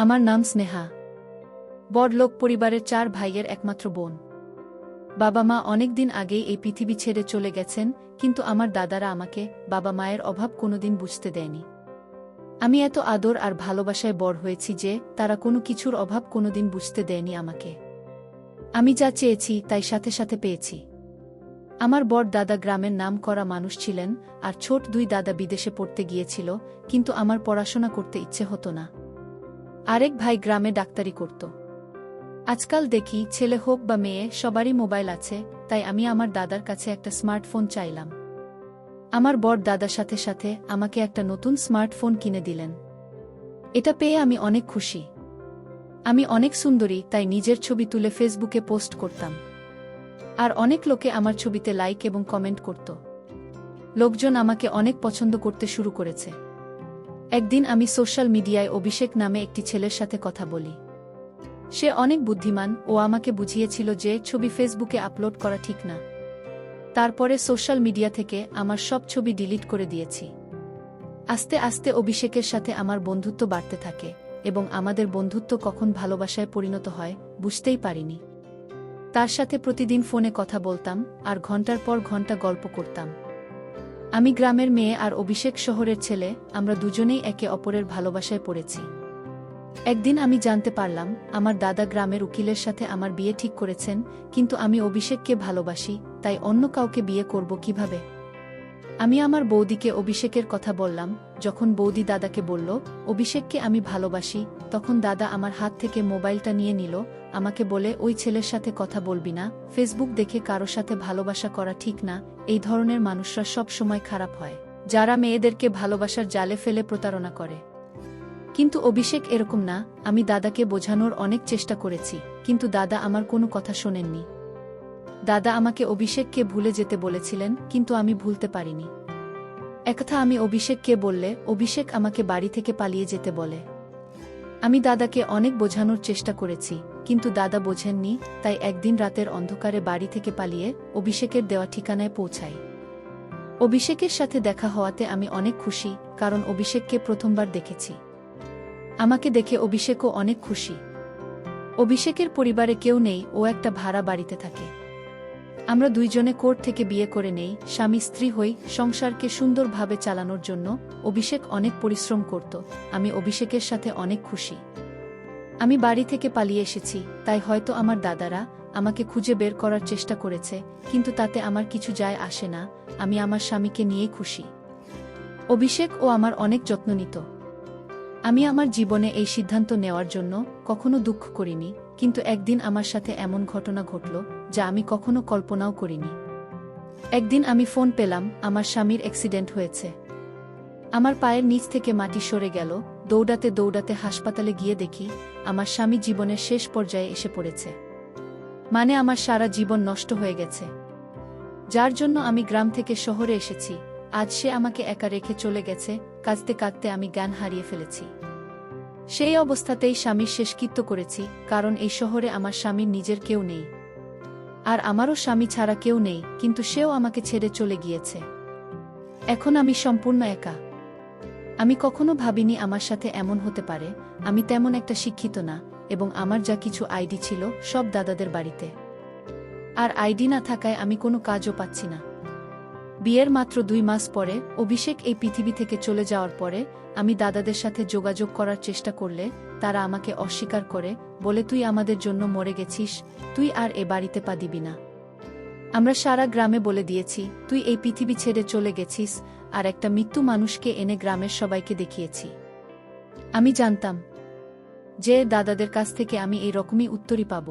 আমার নাম স্নেহা। বড়লোক পরিবারের 4 ভাইয়ের একমাত্র বোন। বাবা মা অনেক দিন আগেই এই পৃথিবী ছেড়ে চলে গেছেন, কিন্তু আমার দাদারা আমাকে বাবা মায়ের অভাব কোনোদিন বুঝতে দেয়নি। আমি এত আদর আর ভালোবাসায় বড় হয়েছি যে তারা কোনো কিছুর অভাব কোনোদিন বুঝতে দেয়নি আমাকে। আমি যা চেয়েছি তাই সাথে সাথে পেয়েছি। আমার বড় দাদা গ্রামের নাম করা মানুষ ছিলেন, আর ছোট 2 দাদা বিদেশে পড়তে গিয়েছিল, কিন্তু আমার পড়াশোনা করতে ইচ্ছে হতো না। আরেক ভাই গ্রামে ডাক্তারি করত। আজকাল দেখি ছেলে হোক বা মেয়ে সবারই মোবাইল আছে, তাই আমি আমার দাদার কাছে একটা স্মার্টফোন চাইলাম। আমার বড় দাদার সাথে সাথে আমাকে একটা নতুন স্মার্টফোন কিনে দিলেন। এটা পেয়ে আমি অনেক খুশি। আমি অনেক সুন্দরী, তাই নিজের ছবি তুলে ফেসবুকে পোস্ট করতাম। আর অনেক লোকে আমার ছবিতে লাইক এবং কমেন্ট করত। লোকজন আমাকে অনেক পছন্দ করতে শুরু করেছে। একদিন আমি সোশ্যাল মিডিয়ায় অভিষেক নামে একটি ছেলের সাথে কথা বলি। সে অনেক বুদ্ধিমান, ও আমাকে বুঝিয়েছিল যে ছবি ফেসবুকে আপলোড করা ঠিক না। তারপরে সোশ্যাল মিডিয়া থেকে আমার সব ছবি ডিলিট করে দিয়েছি। আস্তে আস্তে অভিষেকের সাথে আমার বন্ধুত্ব বাড়তে থাকে, এবং আমাদের বন্ধুত্ব কখন ভালোবাসায় পরিণত হয় বুঝতেই পারিনি। তার সাথে প্রতিদিন ফোনে কথা বলতাম, আর ঘন্টার পর ঘন্টা গল্প করতাম। আমি গ্রামের মেয়ে আর অভিষেক শহরের ছেলে, আমরা দুজনেই একে অপরের ভালোবাসায় পড়েছি। একদিন আমি জানতে পারলাম আমার দাদা গ্রামের উকিলের সাথে আমার বিয়ে ঠিক করেছেন, কিন্তু আমি অভিষেককে ভালোবাসি, তাই অন্য কাউকে বিয়ে করব কিভাবে? আমি আমার বৌদিকে অভিষেকের কথা বললাম। যখন বৌদি দাদাকে বলল অভিষেককে আমি ভালোবাসি, তখন দাদা আমার হাত থেকে মোবাইলটা নিয়ে নিল, আমাকে বলে ওই ছেলের সাথে কথা বলবি না, ফেসবুক দেখে কারো সাথে ভালোবাসা করা ঠিক না, এই ধরনের মানুষরা সব সময় খারাপ হয়, যারা মেয়েদেরকে ভালোবাসার জালে ফেলে প্রতারণা করে। কিন্তু অভিষেক এরকম না। আমি দাদাকে বোঝানোর অনেক চেষ্টা করেছি, কিন্তু দাদা আমার কোনো কথা শোনেননি। দাদা আমাকে অভিষেককে ভুলে যেতে বলেছিলেন, কিন্তু আমি ভুলতে পারিনি। একথা আমি অভিষেককে বললে অভিষেক আমাকে বাড়ি থেকে পালিয়ে যেতে বলে। আমি দাদাকে অনেক বোঝানোর চেষ্টা করেছি, কিন্তু দাদা বোঝেননি, তাই একদিন রাতের অন্ধকারে বাড়ি থেকে পালিয়ে অভিষেকের দেওয়া ঠিকানায় পৌঁছাই। অভিষেকের সাথে দেখা হওয়াতে আমি অনেক খুশি, কারণ অভিষেককে প্রথমবার দেখেছি। আমাকে দেখে অভিষেকও অনেক খুশি। অভিষেকের পরিবারে কেউ নেই, ও একটা ভাড়া বাড়িতে থাকে। আমরা দুইজনে কোর্ট থেকে বিয়ে করে নেই, স্বামী স্ত্রী হই। সংসারকে সুন্দরভাবে চালানোর জন্য অভিষেক অনেক পরিশ্রম করত। আমি অভিষেকের সাথে অনেক খুশি। আমি বাড়ি থেকে পালিয়ে এসেছি, তাই হয়তো আমার দাদারা আমাকে খুঁজে বের করার চেষ্টা করেছে, কিন্তু তাতে আমার কিছু যায় আসে না। আমি আমার স্বামীকে নিয়েই খুশি। অভিষেক ও আমার অনেক যত্ন নিত। আমি আমার জীবনে এই সিদ্ধান্ত নেওয়ার জন্য কখনো দুঃখ করিনি, কিন্তু একদিন আমার সাথে এমন ঘটনা ঘটল যা আমি কখনো কল্পনাও করিনি। একদিন আমি ফোন পেলাম আমার স্বামীর অ্যাক্সিডেন্ট হয়েছে। আমার পায়ের নিচ থেকে মাটি সরে গেল। দৌড়াতে দৌড়াতে হাসপাতালে গিয়ে দেখি আমার স্বামী জীবনের শেষ পর্যায়ে এসে পড়েছে। মানে আমার সারা জীবন নষ্ট হয়ে গেছে। যার জন্য আমি গ্রাম থেকে শহরে এসেছি। আজ সে আমাকে একা রেখে চলে গেছে। কাঁদতে কাঁদতে আমি জ্ঞান হারিয়ে ফেলেছি। সেই অবস্থাতেই স্বামীর শেষকৃত্য করেছি, কারণ এই শহরে আমার স্বামীর নিজের কেউ নেই। আর আমারও স্বামী ছাড়া কেউ নেই, কিন্তু সেও আমাকে ছেড়ে চলে গিয়েছে। এখন আমি সম্পূর্ণ একা। আমি কখনো ভাবিনি আমার সাথে এমন হতে পারে। আমি তেমন একটা শিক্ষিত না, এবং আমার যা কিছু আইডি ছিল সব দাদাদের বাড়িতে। আর আইডি না থাকায় আমি কোনো কাজও পাচ্ছি না। বিয়ের মাত্র 2 মাস পরে অভিষেক এই পৃথিবী থেকে চলে যাওয়ার পরে আমি দাদাদের সাথে যোগাযোগ করার চেষ্টা করলে তারা আমাকে অস্বীকার করে, বলে তুই আমাদের জন্য মরে গেছিস, তুই আর এ বাড়িতে পা দিবি না। আমরা সারা গ্রামে বলে দিয়েছি তুই এই পৃথিবী ছেড়ে চলে গেছিস, আর একটা মৃত্যু মানুষকে এনে গ্রামের সবাইকে দেখিয়েছি। আমি জানতাম যে দাদাদের কাছ থেকে আমি এই রকমই উত্তরই পাব,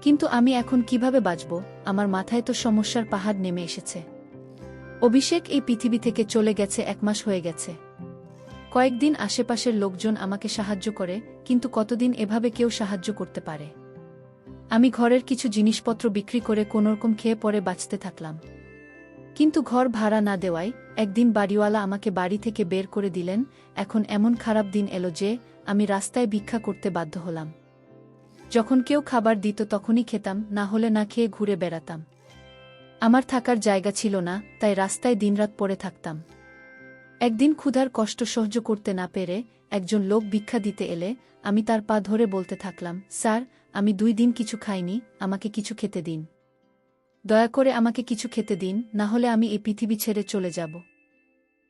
কিন্তু আমি এখন কিভাবে বাঁচব? আমার মাথায় তো সমস্যার পাহাড় নেমে এসেছে। অভিষেক এই পৃথিবী থেকে চলে গেছে 1 মাস হয়ে গেছে। কয়েকদিন আশেপাশের লোকজন আমাকে সাহায্য করে, কিন্তু কতদিন এভাবে কেউ সাহায্য করতে পারে? আমি ঘরের কিছু জিনিসপত্র বিক্রি করে কোনোরকম খেয়ে পরে বাঁচতে থাকলাম। কিন্তু ঘর ভাড়া না দেওয়ায় একদিন বাড়িওয়ালা আমাকে বাড়ি থেকে বের করে দিলেন। এখন এমন খারাপ দিন এলো যে আমি রাস্তায় ভিক্ষা করতে বাধ্য হলাম। যখন কেউ খাবার দিত তখনই খেতাম, না হলে না খেয়ে ঘুরে বেড়াতাম। আমার থাকার জায়গা ছিল না, তাই রাস্তায় দিনরাত পড়ে থাকতাম। একদিন ক্ষুধার কষ্ট সহ্য করতে না পেরে একজন লোক ভিক্ষা দিতে এলে আমি তার পা ধরে বলতে থাকলাম, স্যার, আমি 2 দিন কিছু খাইনি, আমাকে কিছু খেতে দিন। দয়া করে আমাকে কিছু খেতে দিন, না হলে আমি এই পৃথিবী ছেড়ে চলে যাব।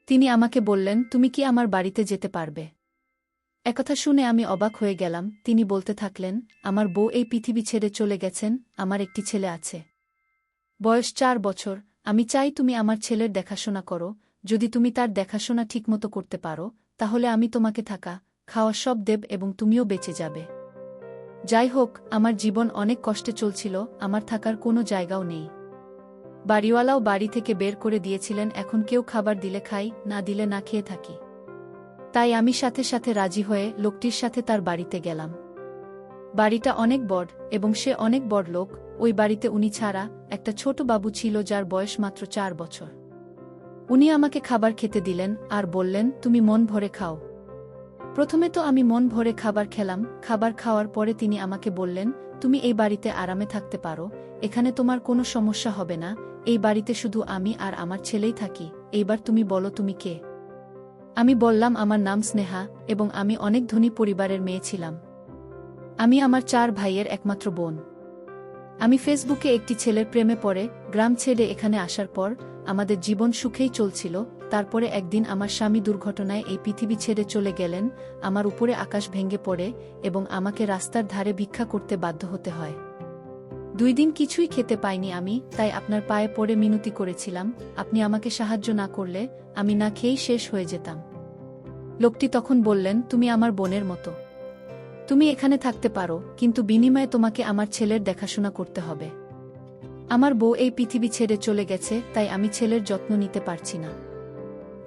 তিনি আমাকে বললেন, তুমি কি আমার বাড়িতে যেতে পারবে? একথা শুনে আমি অবাক হয়ে গেলাম। তিনি বলতে থাকলেন, আমার বউ এই পৃথিবী ছেড়ে চলে গেছেন, আমার একটি ছেলে আছে। বয়স 4 বছর। আমি চাই তুমি আমার ছেলের দেখাশোনা করো। যদি তুমি তার দেখাশোনা ঠিকমতো করতে পারো, তাহলে আমি তোমাকে থাকা, খাওয়া সব দেব এবং তুমিও বেঁচে যাবে। যাই হোক, আমার জীবন অনেক কষ্টে চলছিল, আমার থাকার কোনো জায়গাও নেই। বাড়িওয়ালাও বাড়ি থেকে বের করে দিয়েছিলেন, এখন কেউ খাবার দিলে খাই, না দিলে না খেয়ে থাকি। তাই আমি সাথে সাথে রাজি হয়ে লোকটির সাথে তার বাড়িতে গেলাম। বাড়িটা অনেক বড় এবং সে অনেক বড় লোক। ওই বাড়িতে উনি ছাড়া একটা ছোট বাবু ছিল যার বয়স মাত্র 4 বছর। উনি আমাকে খাবার খেতে দিলেন আর বললেন, তুমি মন ভরে খাও। প্রথমে তো আমি মন ভরে খাবার খেলাম। খাবার খাওয়ার পরে তিনি আমাকে বললেন, তুমি এই বাড়িতে আরামে থাকতে পারো, এখানে তোমার কোনো সমস্যা হবে না, এই বাড়িতে শুধু আমি আর আমার ছেলেই থাকি। এইবার তুমি বলো তুমি কে? আমি বললাম, আমার নাম স্নেহা এবং আমি অনেক ধনী পরিবারের মেয়ে ছিলাম। আমি আমার 4 ভাইয়ের একমাত্র বোন। আমি ফেসবুকে একটি ছেলের প্রেমে পড়ে গ্রাম ছেড়ে এখানে আসার পর আমাদের জীবন সুখেই চলছিল। তারপরে একদিন আমার স্বামী দুর্ঘটনায় এই পৃথিবী ছেড়ে চলে গেলেন। আমার উপরে আকাশ ভেঙে পড়ে এবং আমাকে রাস্তার ধারে ভিক্ষা করতে বাধ্য হতে হয়। 2 দিন কিছুই খেতে পাইনি আমি, তাই আপনার পায়ে পড়ে মিনতি করেছিলাম, আপনি আমাকে সাহায্য না করলে আমি না খেয়েই শেষ হয়ে যেতাম। লোকটি তখন বললেন, তুমি আমার বোনের মতো। তুমি এখানে থাকতে পারো, কিন্তু বিনিময়ে তোমাকে আমার ছেলের দেখাশোনা করতে হবে। আমার বউ এই পৃথিবী ছেড়ে চলে গেছে, তাই আমি ছেলের যত্ন নিতে পারছি না।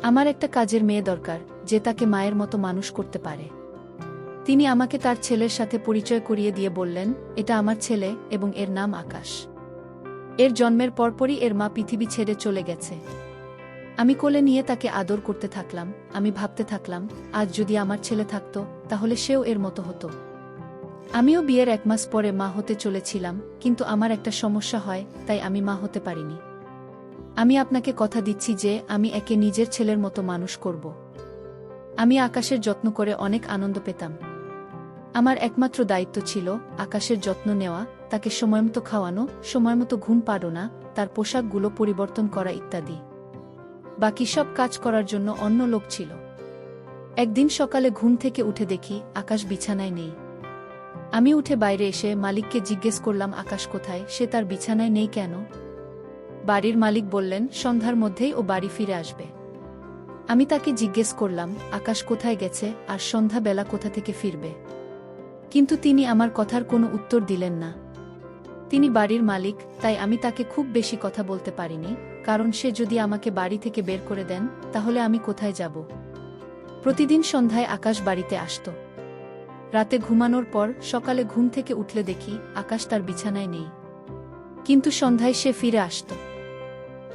আমার একটা কাজের মেয়ে দরকার, যে তাকে মায়ের মতো মানুষ করতে পারে। তিনি আমাকে তার ছেলের সাথে পরিচয় করিয়ে দিয়ে বললেন, এটা আমার ছেলে এবং এর নাম আকাশ। এর জন্মের পরপরই এর মা পৃথিবী ছেড়ে চলে গেছে। আমি কোলে নিয়ে তাকে আদর করতে থাকলাম। আমি ভাবতে থাকলাম, আজ যদি আমার ছেলে থাকত, তাহলে সেও এর মতো হতো। আমিও বিয়ের 1 মাস পরে মা হতে চলেছিলাম, কিন্তু আমার একটা সমস্যা হয়, তাই আমি মা হতে পারিনি। আমি আপনাকে কথা দিচ্ছি যে আমি একে নিজের ছেলের মতো মানুষ করব। আমি আকাশের যত্ন করে অনেক আনন্দ পেতাম। আমার একমাত্র দায়িত্ব ছিল আকাশের যত্ন নেওয়া, তাকে সময়মতো খাওয়ানো, সময়মতো ঘুম পাড়ানো, তার পোশাকগুলো পরিবর্তন করা ইত্যাদি। বাকি সব কাজ করার জন্য অন্য লোক ছিল। একদিন সকালে ঘুম থেকে উঠে দেখি আকাশ বিছানায় নেই। আমি উঠে বাইরে এসে মালিককে জিজ্ঞেস করলাম, আকাশ কোথায়, সে তার বিছানায় নেই কেন? বাড়ির মালিক বললেন, সন্ধ্যার মধ্যেই ও বাড়ি ফিরে আসবে। আমি তাকে জিজ্ঞেস করলাম, আকাশ কোথায় গেছে আর সন্ধ্যাবেলা কোথা থেকে ফিরবে? কিন্তু তিনি আমার কথার কোনো উত্তর দিলেন না। তিনি বাড়ির মালিক, তাই আমি তাকে খুব বেশি কথা বলতে পারিনি, কারণ সে যদি আমাকে বাড়ি থেকে বের করে দেন, তাহলে আমি কোথায় যাব? প্রতিদিন সন্ধ্যায় আকাশ বাড়িতে আসত। রাতে ঘুমানোর পর সকালে ঘুম থেকে উঠলে দেখি আকাশ তার বিছানায় নেই, কিন্তু সন্ধ্যায় সে ফিরে আসত।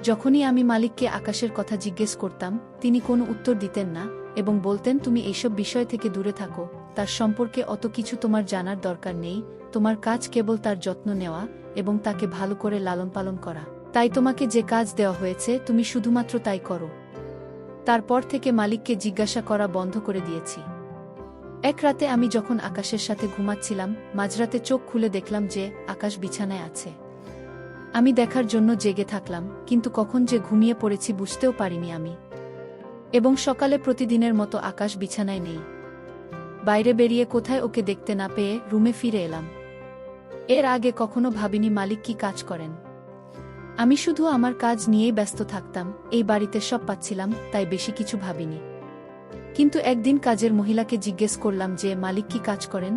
যখনই আমি মালিককে আকাশের কথা জিজ্ঞেস করতাম, তিনি কোনো উত্তর দিতেন না এবং বলতেন, তুমি এইসব বিষয় থেকে দূরে থাকো, তার সম্পর্কে অত কিছু তোমার জানার দরকার নেই, তোমার কাজ কেবল তার যত্ন নেওয়া এবং তাকে ভালো করে লালন পালন করা। তাই তোমাকে যে কাজ দেওয়া হয়েছে তুমি শুধুমাত্র তাই করো। তারপর থেকে মালিককে জিজ্ঞাসা করা বন্ধ করে দিয়েছি। এক রাতে আমি যখন আকাশের সাথে ঘুমাচ্ছিলাম, মাঝরাতে চোখ খুলে দেখলাম যে আকাশ বিছানায় আছে। আমি দেখার জন্য জেগে থাকলাম, কিন্তু কখন যে ঘুমিয়ে পড়েছি বুঝতেও পারিনি আমি। এবং সকালে প্রতিদিনের মতো আকাশ বিছানায় নেই। বাইরে বেরিয়ে কোথায় ওকে দেখতে না পেয়ে রুমে ফিরে এলাম। এর আগে কখনো ভাবিনি মালিক কি কাজ করেন। আমি শুধু আমার কাজ নিয়েই ব্যস্ত থাকতাম, এই বাড়িতে সব পাচ্ছিলাম, তাই বেশি কিছু ভাবিনি। কিন্তু একদিন কাজের মহিলাকে জিজ্ঞেস করলাম যে মালিক কি কাজ করেন।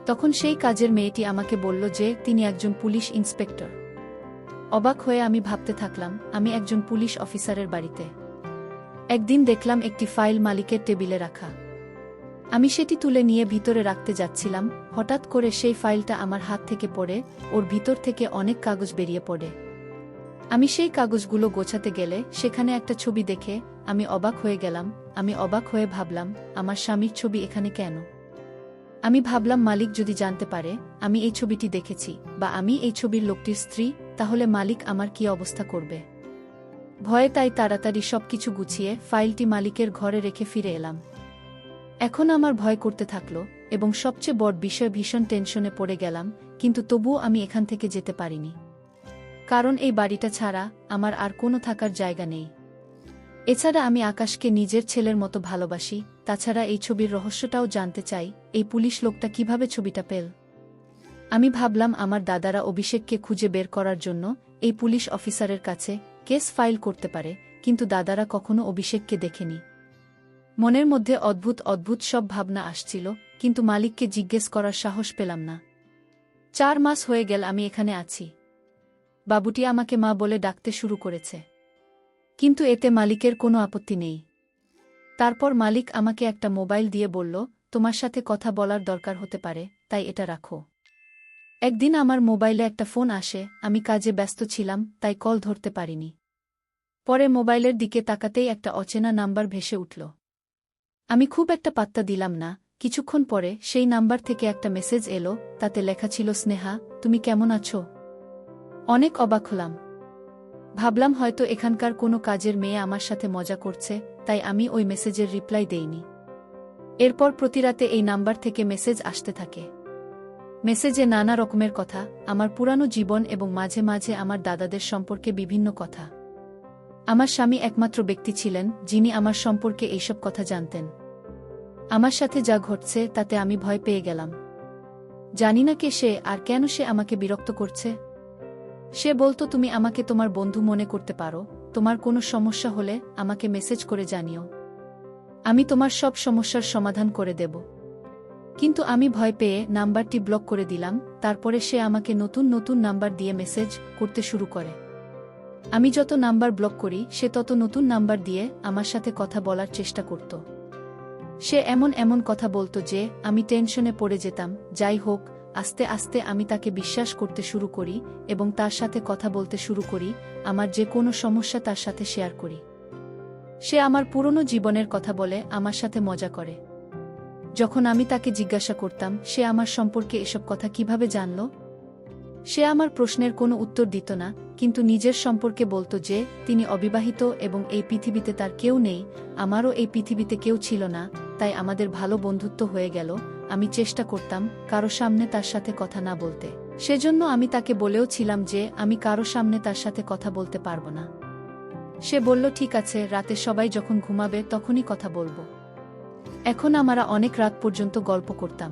তখন সেই কাজের মেয়েটি আমাকে বলল যে তিনি একজন পুলিশ ইন্সপেক্টর। অবাক হয়ে আমি ভাবতে থাকলাম, আমি একজন পুলিশ অফিসারের বাড়িতে। একদিন দেখলাম একটি ফাইল মালিকের টেবিলে রাখা। আমি সেটি তুলে নিয়ে ভিতরে রাখতে যাচ্ছিলাম, হঠাৎ করে সেই ফাইলটা আমার হাত থেকে পড়ে ওর ভিতর থেকে অনেক কাগজ বেরিয়ে পড়ে। আমি সেই কাগজগুলো গোছাতে গেলে সেখানে একটা ছবি দেখে আমি অবাক হয়ে গেলাম। আমি অবাক হয়ে ভাবলাম, আমার স্বামীর ছবি এখানে কেন? আমি ভাবলাম, মালিক যদি জানতে পারে আমি এই ছবিটি দেখেছি বা আমি এই ছবির লোকটির স্ত্রী, তাহলে মালিক আমার কি অবস্থা করবে? ভয়ে তাই তাড়াতাড়ি সবকিছু গুছিয়ে ফাইলটি মালিকের ঘরে রেখে ফিরে এলাম। এখন আমার ভয় করতে থাকলো এবং সবচেয়ে বড় বিষয় ভীষণ টেনশনে পড়ে গেলাম, কিন্তু তবুও আমি এখান থেকে যেতে পারিনি। কারণ এই বাড়িটা ছাড়া আমার আর কোনো থাকার জায়গা নেই। এছাড়া আমি আকাশকে নিজের ছেলের মতো ভালোবাসি। তাছাড়া এই ছবির রহস্যটাও জানতে চাই, এই পুলিশ লোকটা কিভাবে ছবিটা পেল। আমি ভাবলাম আমার দাদারা অভিষেককে খুঁজে বের করার জন্য এই পুলিশ অফিসারের কাছে কেস ফাইল করতে পারে, কিন্তু দাদারা কখনো অভিষেককে দেখেনি। মনের মধ্যে অদ্ভুত অদ্ভুত সব ভাবনা আসছিল, কিন্তু মালিককে জিজ্ঞেস করার সাহস পেলাম না। 4 মাস হয়ে গেল আমি এখানে আছি। বাবুটি আমাকে মা বলে ডাকতে শুরু করেছে, কিন্তু এতে মালিকের কোনো আপত্তি নেই। তারপর মালিক আমাকে একটা মোবাইল দিয়ে বলল, তোমার সাথে কথা বলার দরকার হতে পারে, তাই এটা রাখো। একদিন আমার মোবাইলে একটা ফোন আসে, আমি কাজে ব্যস্ত ছিলাম তাই কল ধরতে পারিনি। পরে মোবাইলের দিকে তাকাতেই একটা অচেনা নাম্বার ভেসে উঠল। আমি খুব একটা পাত্তা দিলাম না। কিছুক্ষণ পরে সেই নাম্বার থেকে একটা মেসেজ এলো, তাতে লেখা ছিল, স্নেহা, তুমি কেমন আছো? অনেক অবাক হলাম। ভাবলাম হয়তো এখানকার কোনো কাজের মেয়ে আমার সাথে মজা করছে, তাই আমি ওই মেসেজের রিপ্লাই দেইনি। এরপর প্রতিরাতে এই নাম্বার থেকে মেসেজ আসতে থাকে। মেসেজে নানা রকমের কথা, আমার পুরানো জীবন এবং মাঝে মাঝে আমার দাদাদের সম্পর্কে বিভিন্ন কথা। আমার স্বামী একমাত্র ব্যক্তি ছিলেন যিনি আমার সম্পর্কে এইসব কথা জানতেন। আমার সাথে যা ঘটছে তাতে আমি ভয় পেয়ে গেলাম। জানি না কে সে আর কেন সে আমাকে বিরক্ত করছে। সে বলতো, তুমি আমাকে তোমার বন্ধু মনে করতে পারো, তোমার কোনো সমস্যা হলে আমাকে মেসেজ করে জানিও, আমি তোমার সব সমস্যার সমাধান করে দেব। কিন্তু আমি ভয় পেয়ে নাম্বারটি ব্লক করে দিলাম। তারপরে সে আমাকে নতুন নতুন নাম্বার দিয়ে মেসেজ করতে শুরু করে। আমি যত নাম্বার ব্লক করি সে তত নতুন নাম্বার দিয়ে আমার সাথে কথা বলার চেষ্টা করত। সে এমন এমন কথা বলতো যে আমি টেনশনে পড়ে যেতাম। যাই হোক, আস্তে আস্তে আমি তাকে বিশ্বাস করতে শুরু করি এবং তার সাথে কথা বলতে শুরু করি। আমার যে কোনো সমস্যা তার সাথে শেয়ার করি। সে আমার পুরনো জীবনের কথা বলে আমার সাথে মজা করে। যখন আমি তাকে জিজ্ঞাসা করতাম সে আমার সম্পর্কে এসব কথা কিভাবে জানল, সে আমার প্রশ্নের কোনো উত্তর দিত না, কিন্তু নিজের সম্পর্কে বলতো যে তিনি অবিবাহিত এবং এই পৃথিবীতে তার কেউ নেই। আমারও এই পৃথিবীতে কেউ ছিল না, তাই আমাদের ভালো বন্ধুত্ব হয়ে গেল। আমি চেষ্টা করতাম কারো সামনে তার সাথে কথা না বলতে। সেজন্য আমি তাকে বলেও ছিলাম যে আমি কারো সামনে তার সাথে কথা বলতে পারবো না। সে বলল, ঠিক আছে, রাতে সবাই যখন ঘুমাবে তখনই কথা বলবো। এখন আমরা অনেক রাত পর্যন্ত গল্প করতাম।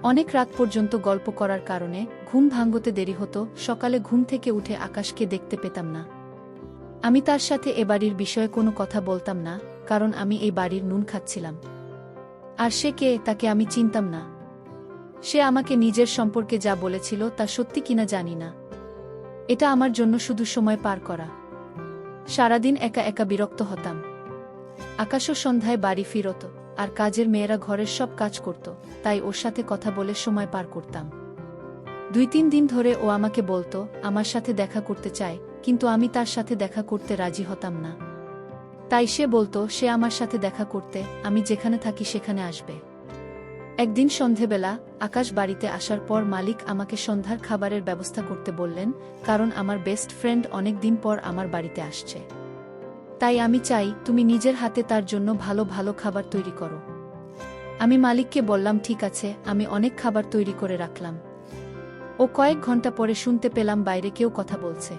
অনেক রাত পর্যন্ত গল্প করার কারণে ঘুম ভাঙতে দেরি হতো। সকালে ঘুম থেকে উঠে আকাশকে দেখতে পেতাম না। আমি তার সাথে এ বাড়ির বিষয়ে কোনো কথা বলতাম না, কারণ আমি এই বাড়ির নুন খাচ্ছিলাম। আর সে কে তাকে আমি চিনতাম না। সে আমাকে নিজের সম্পর্কে যা বলেছিল তা সত্যি কিনা জানি না। এটা আমার জন্য শুধু সময় পার করা। সারাদিন একা একা বিরক্ত হতাম। আকাশও সন্ধ্যায় বাড়ি ফিরত, আর কাজের মেয়েরা ঘরের সব কাজ করত, তাই ওর সাথে কথা বলে সময় পার করতাম। 2-3 দিন ধরে ও আমাকে বলতো আমার সাথে দেখা করতে চায়, কিন্তু আমি তার সাথে দেখা করতে রাজি হতাম না। তাই সে বলতো সে আমার সাথে দেখা করতে আমি যেখানে থাকি সেখানে আসবে। একদিন সন্ধেবেলা আকাশ বাড়িতে আসার পর মালিক আমাকে সন্ধ্যার খাবারের ব্যবস্থা করতে বললেন, কারণ আমার বেস্ট ফ্রেন্ড অনেক দিন পর আমার বাড়িতে আসছে। তাই আমি চাই তুমি নিজের হাতে তার জন্য ভালো ভালো খাবার তৈরি করো। আমি মালিককে বললাম, ঠিক আছে। আমি অনেক খাবার তৈরি করে রাখলাম। ও কয়েক ঘন্টা পরে শুনতে পেলাম বাইরে কেউ কথা বলছে।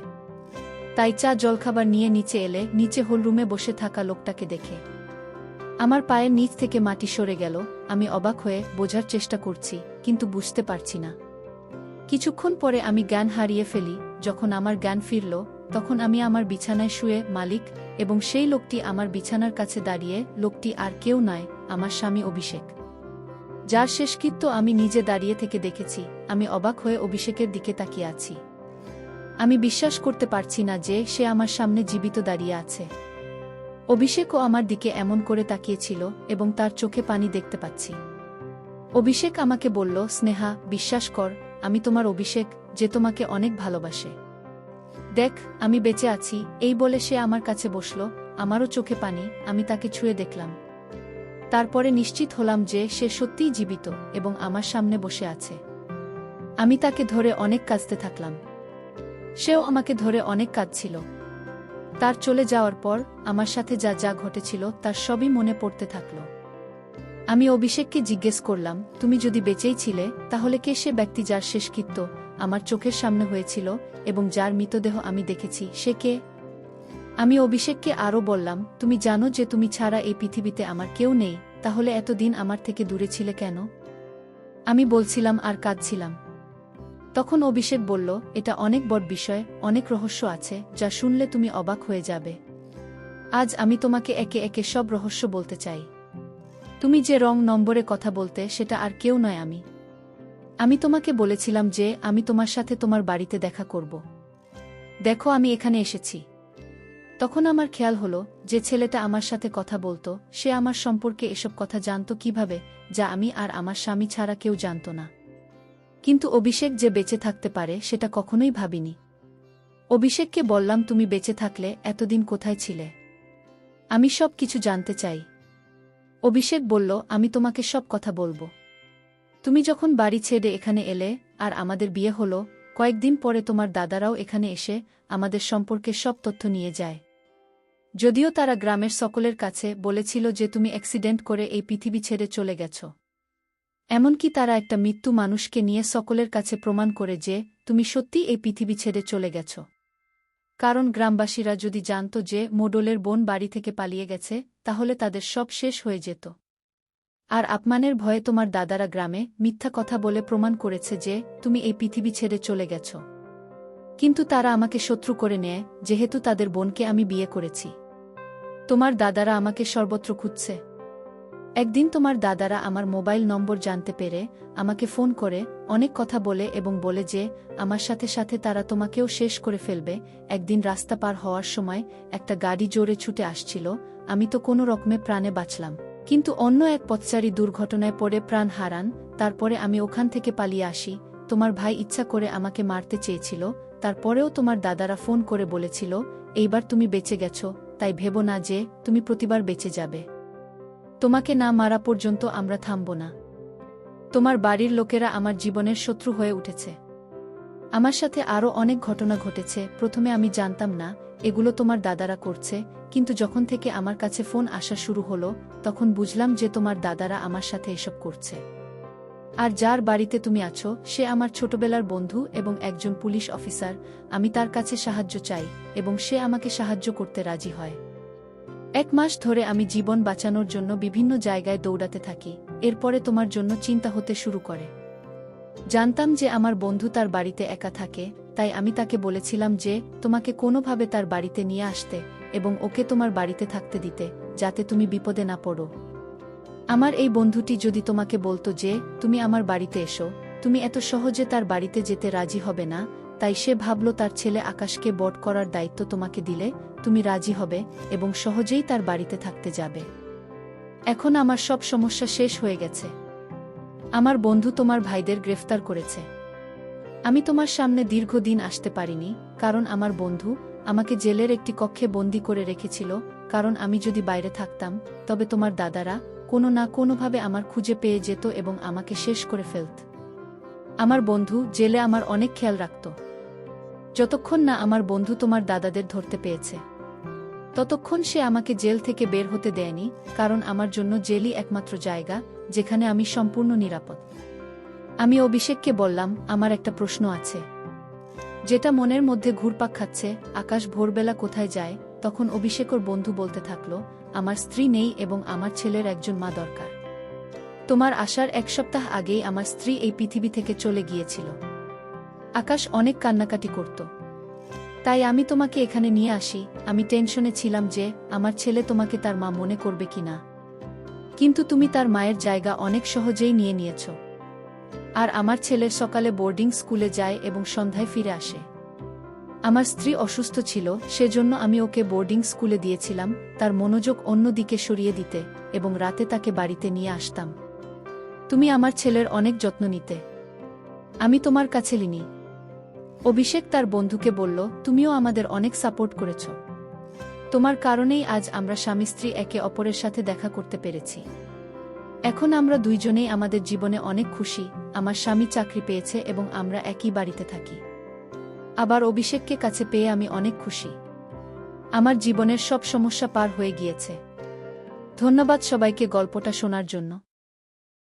তাই চা জলখাবার নিয়ে নিচে এলে নিচে হলরুমে বসে থাকা লোকটাকে দেখে আমার পায়ের নিচ থেকে মাটি সরে গেল। আমি অবাক হয়ে বোঝার চেষ্টা করছি, কিন্তু বুঝতে পারছি না। কিছুক্ষণ পরে আমি জ্ঞান হারিয়ে ফেলি। যখন আমার জ্ঞান ফিরল তখন আমি আমার বিছানায় শুয়ে মালিক এবং সেই লোকটি আমার বিছানার কাছে দাঁড়িয়ে। লোকটি আর কেউ নয়, আমার স্বামী অভিষেক, যার শেষকৃত্য আমি নিজে দাঁড়িয়ে থেকে দেখেছি। আমি অবাক হয়ে অভিষেকের দিকে তাকিয়ে আছি। আমি বিশ্বাস করতে পারছি না যে সে আমার সামনে জীবিত দাঁড়িয়ে আছে। অভিষেকও আমার দিকে এমন করে তাকিয়েছিল এবং তার চোখে পানি দেখতে পাচ্ছি। অভিষেক আমাকে বলল, স্নেহা, বিশ্বাস কর, আমি তোমার অভিষেক, যে তোমাকে অনেক ভালোবাসে। দেখ, আমি বেঁচে আছি। এই বলে সে আমার কাছে বসল। আমারও চোখে পানি। আমি তাকে ছুঁয়ে দেখলাম। তারপরে নিশ্চিত হলাম যে সে সত্যিই জীবিত এবং আমার সামনে বসে আছে। আমি তাকে ধরে অনেক কাঁদতে থাকলাম। সেও আমাকে ধরে অনেক কাঁদছিল। তার চলে যাওয়ার পর আমার সাথে যা যা ঘটেছিল তার সবই মনে পড়তে থাকল। আমি অভিষেককে জিজ্ঞেস করলাম, তুমি যদি বেঁচেই ছিলে তাহলে কে সে ব্যক্তি যার শেষকৃত্য আমার চোখের সামনে হয়েছিল এবং যার মৃতদেহ আমি দেখেছি, সে কে? আমি অভিষেককে আরও বললাম, তুমি জানো যে তুমি ছাড়া এই পৃথিবীতে আমার কেউ নেই, তাহলে এতদিন আমার থেকে দূরে ছিলে কেন? আমি বলছিলাম আর কাঁদছিলাম। তখন অভিষেক বলল, এটা অনেক বড় বিষয়, অনেক রহস্য আছে যা শুনলে তুমি অবাক হয়ে যাবে। আজ আমি তোমাকে একে একে সব রহস্য বলতে চাই। তুমি যে রং নম্বরে কথা বলতে, সেটা আর কেউ নয় আমি। আমি তোমাকে বলেছিলাম যে আমি তোমার সাথে তোমার বাড়িতে দেখা করব। দেখো আমি এখানে এসেছি। তখন আমার খেয়াল হলো যে ছেলেটা আমার সাথে কথা বলতো সে আমার সম্পর্কে এসব কথা জানত কিভাবে, যা আমি আর আমার স্বামী ছাড়া কেউ জানত না। কিন্তু অভিষেক যে বেঁচে থাকতে পারে সেটা কখনোই ভাবিনি। অভিষেককে বললাম, তুমি বেঁচে থাকলে এতদিন কোথায় ছিলে? আমি সব কিছু জানতে চাই। অভিষেক বলল, আমি তোমাকে সব কথা বলবো। তুমি যখন বাড়ি ছেড়ে এখানে এলে আর আমাদের বিয়ে হলো, কয়েকদিন পরে তোমার দাদারাও এখানে এসে আমাদের সম্পর্কে সব তথ্য নিয়ে যায়। যদিও তারা গ্রামের সকলের কাছে বলেছিল যে তুমি অ্যাক্সিডেন্ট করে এই পৃথিবী ছেড়ে চলে গেছ। এমনকি তারা একটা মৃত্যু মানুষকে নিয়ে সকলের কাছে প্রমাণ করে যে তুমি সত্যি এই পৃথিবী ছেড়ে চলে গেছ। কারণ গ্রামবাসীরা যদি জানত যে মোডলের বোন বাড়ি থেকে পালিয়ে গেছে, তাহলে তাদের সব শেষ হয়ে যেত। আর আপমানের ভয়ে তোমার দাদারা গ্রামে মিথ্যা কথা বলে প্রমাণ করেছে যে তুমি এই পৃথিবী ছেড়ে চলে গেছ। কিন্তু তারা আমাকে শত্রু করে নেয়, যেহেতু তাদের বোনকে আমি বিয়ে করেছি। তোমার দাদারা আমাকে সর্বত্র খুঁজছে। একদিন তোমার দাদারা আমার মোবাইল নম্বর জানতে পেরে আমাকে ফোন করে অনেক কথা বলে এবং বলে যে আমার সাথে সাথে তারা তোমাকেও শেষ করে ফেলবে। একদিন রাস্তা পার হওয়ার সময় একটা গাড়ি জোরে ছুটে আসছিল, আমি তো কোনো রকমে প্রাণে বাঁচলাম, কিন্তু অন্য এক পথচারী দুর্ঘটনায় পড়ে প্রাণ হারান। তারপরে আমি ওখান থেকে পালিয়ে আসি। তোমার ভাই ইচ্ছা করে আমাকে মারতে চেয়েছিল, তারপরেও তোমার দাদারা ফোন করে বলেছিল, এইবার তুমি বেঁচে গেছো, তাই ভেবো না যে তুমি প্রতিবার বেঁচে যাবে। তোমাকে না মারা পর্যন্ত আমরা থামব না। তোমার বাড়ির লোকেরা আমার জীবনের শত্রু হয়ে উঠেছে। আমার সাথে আরও অনেক ঘটনা ঘটেছে। প্রথমে আমি জানতাম না এগুলো তোমার দাদারা করছে, কিন্তু যখন থেকে আমার কাছে ফোন আসা শুরু হলো তখন বুঝলাম যে তোমার দাদারা আমার সাথে এসব করছে। আর যার বাড়িতে তুমি আছো সে আমার ছোটবেলার বন্ধু এবং একজন পুলিশ অফিসার। আমি তার কাছে সাহায্য চাই এবং সে আমাকে সাহায্য করতে রাজি হয়। 1 মাস ধরে আমি জীবন বাঁচানোর জন্য বিভিন্ন জায়গায় দৌড়াতে থাকি। এরপরে তোমার জন্য চিন্তা হতে শুরু করে। জানতাম যে আমার বন্ধু তার বাড়িতে একা থাকে, তাই আমি তাকে বলেছিলাম যে তোমাকে কোনোভাবে তার বাড়িতে নিয়ে আসতে এবং ওকে তোমার বাড়িতে থাকতে দিতে, যাতে তুমি বিপদে না পড়ো। আমার এই বন্ধুটি যদি তোমাকে বলতো যে তুমি আমার বাড়িতে এসো, তুমি এত সহজে তার বাড়িতে যেতে রাজি হবে না, তাই সে ভাবল তার ছেলে আকাশকে বধ করার দায়িত্ব তোমাকে দিলে তুমি রাজি হবে এবং সহজেই তার বাড়িতে থাকতে যাবে। এখন আমার সব সমস্যা শেষ হয়ে গেছে। আমার বন্ধু তোমার ভাইদের গ্রেফতার করেছে। আমি তোমার সামনে দীর্ঘদিন আসতে পারিনি, কারণ আমার বন্ধু আমাকে জেলের একটি কক্ষে বন্দি করে রেখেছিল, কারণ আমি যদি বাইরে থাকতাম তবে তোমার দাদারা কোনো না কোনোভাবে আমার খুঁজে পেয়ে যেত এবং আমাকে শেষ করে ফেলত। আমার বন্ধু জেলে আমার অনেক খেয়াল রাখত। যতক্ষণ না আমার বন্ধু তোমার দাদাদের ধরতে পেয়েছে, ততক্ষণ সে আমাকে জেল থেকে বের হতে দেয়নি, কারণ আমার জন্য জেলই একমাত্র জায়গা যেখানে আমি সম্পূর্ণ নিরাপদ। আমি অভিষেককে বললাম, আমার একটা প্রশ্ন আছে যেটা মনের মধ্যে ঘুরপাক খাচ্ছে, আকাশ ভোরবেলা কোথায় যায়? তখন অভিষেকর বন্ধু বলতে থাকলো, আমার স্ত্রী নেই এবং আমার ছেলের একজন মা দরকার। তোমার আসার 1 সপ্তাহ আগেই আমার স্ত্রী এই পৃথিবী থেকে চলে গিয়েছিল। আকাশ অনেক কান্নাকাটি করত। তাই আমি তোমাকে এখানে নিয়ে আসি। আমি টেনশনে ছিলাম যে আমার ছেলে তোমাকে তার মা মনে করবে কিনা, কিন্তু তুমি তার মায়ের জায়গা অনেক সহজেই নিয়ে নিয়েছ। আর আমার ছেলে সকালে বোর্ডিং স্কুলে যায় এবং সন্ধ্যায় ফিরে আসে। আমার স্ত্রী অসুস্থ ছিল, সেজন্য আমি ওকে বোর্ডিং স্কুলে দিয়েছিলাম তার মনোযোগ অন্য দিকে সরিয়ে দিতে এবং রাতে তাকে বাড়িতে নিয়ে আসতাম। তুমি আমার ছেলের অনেক যত্ন নিতে। আমি তোমার কাছে লিনি। অভিষেক তার বন্ধুকে বলল, তুমিও আমাদের অনেক সাপোর্ট করেছ। তোমার কারণেই আজ আমরা স্বামী স্ত্রী একে অপরের সাথে দেখা করতে পেরেছি। এখন আমরা দুইজনেই আমাদের জীবনে অনেক খুশি। আমার স্বামী চাকরি পেয়েছে এবং আমরা একই বাড়িতে থাকি। আবার অভিষেককে কাছে পেয়ে আমি অনেক খুশি। আমার জীবনের সব সমস্যা পার হয়ে গিয়েছে। ধন্যবাদ সবাইকে গল্পটা শোনার জন্য।